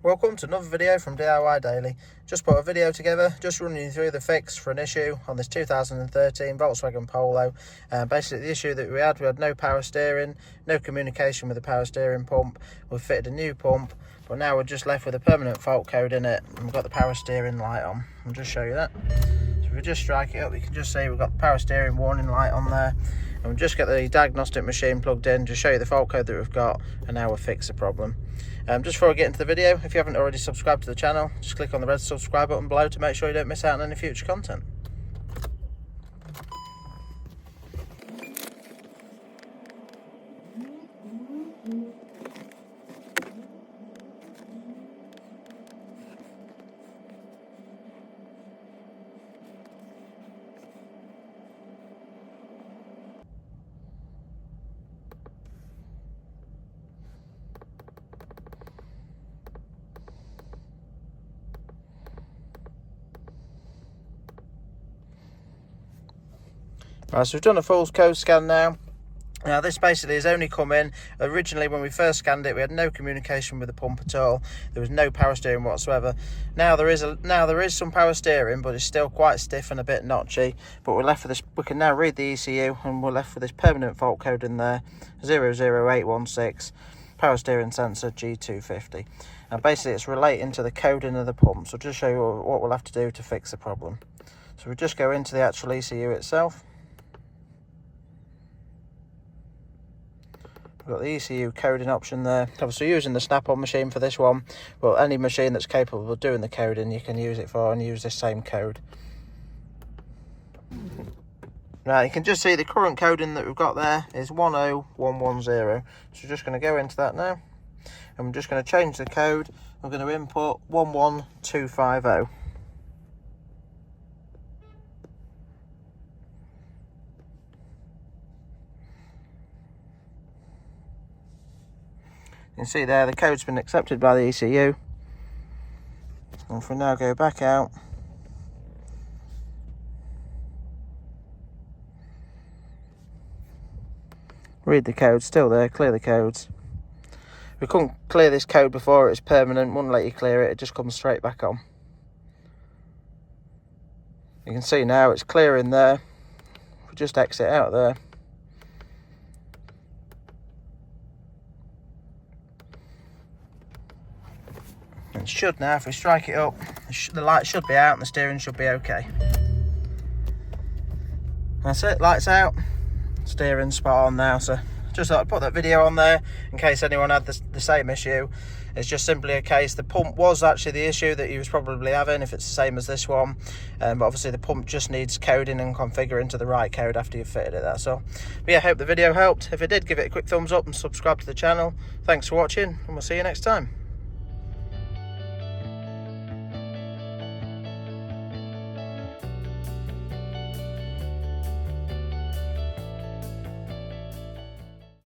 Welcome to another video from DIY Daily. Just put a video together, just running you through the fix for an issue on this 2013 Volkswagen Polo. Basically the issue that we had no power steering, no communication with the power steering pump. We've fitted a new pump, but now we're just left with a permanent fault code in it, and we've got the power steering light on. I'll just show you that. So if we just strike it up, you can just see we've got the power steering warning light on there. And we'll just get the diagnostic machine plugged in, just show you the fault code that we've got, and now we'll fix the problem. Just before I get into the video, if you haven't already subscribed to the channel, just click on the red subscribe button below to make sure you don't miss out on any future content. Right, so we've done a full code scan now. Now this basically has only come in. Originally when we first scanned it, we had no communication with the pump at all. There was no power steering whatsoever. Now there is some power steering, but it's still quite stiff and a bit notchy. But we're left with this. We can now read the ECU, and we're left with this permanent fault code in there, 00816, power steering sensor G250. Now basically it's relating to the coding of the pump. So I'll just show you what we'll have to do to fix the problem. So we just go into the actual ECU itself. We've got the ECU coding option there. Obviously using the snap-on machine for this one, but any machine that's capable of doing the coding you can use it for, and use this same code. Now you can just see the current coding that we've got there is 10110. So we're just going to go into that now, and we're just going to change the code. We're going to input 11250. You can see there the code's been accepted by the ECU. And if we now go back out, read the code, still there, clear the codes. We couldn't clear this code before, it's permanent, wouldn't let you clear it, it just comes straight back on. You can see now it's clear in there. If we just exit out there, it should now, if we strike it up, the light should be out and the steering should be okay. That's it, lights out, steering spot on now. So just thought I'd put that video on there in case anyone had the same issue. It's just simply a case, the pump was actually the issue that he was probably having, if it's the same as this one. But obviously the pump just needs coding and configuring to the right code after you've fitted it, that's all. But yeah, I hope the video helped. If it did, give it a quick thumbs up and subscribe to the channel. Thanks for watching, and we'll see you next time.